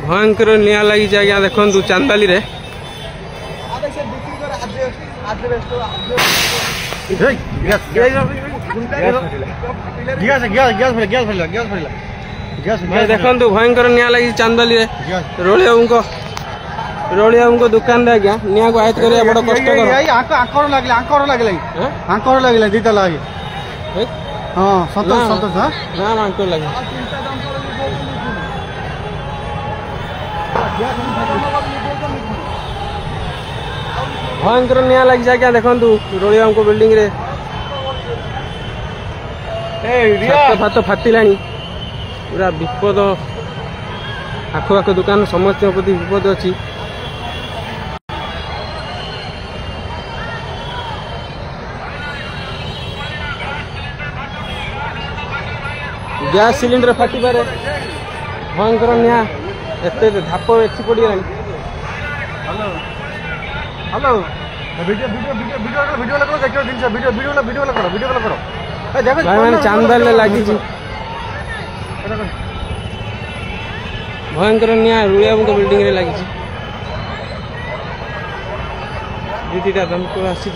भयंकर निया लगी आज्ञा देखु चांदाली रे देखु भयंकर निया लगी चांदाली रे रोलिया दुकान रे आज्ञा निया को आयत करिया बड़ कष्टकर आंकर लगे दीटा लगे हाँ सतोष सतोष ना आंकर लगे भयंकर निया लगी आज्ञा देखु रोलिया बिल्डिंग रे फात फाटिला पूरा विपद आखपाख दुकान समस्त प्रति विपद अच्छी गैस सिलिंडर फाटी पारे भयंकर निया एत धाप एसी पड़गला hello video video video video video करो देखो जिन वीडियो वीडियो वीडियो करो वीडियो करो भाई मैंने चांदाल लगी भयंकर निया रुलिया बिल्डिंग रे लगी दीटा दमकल आसी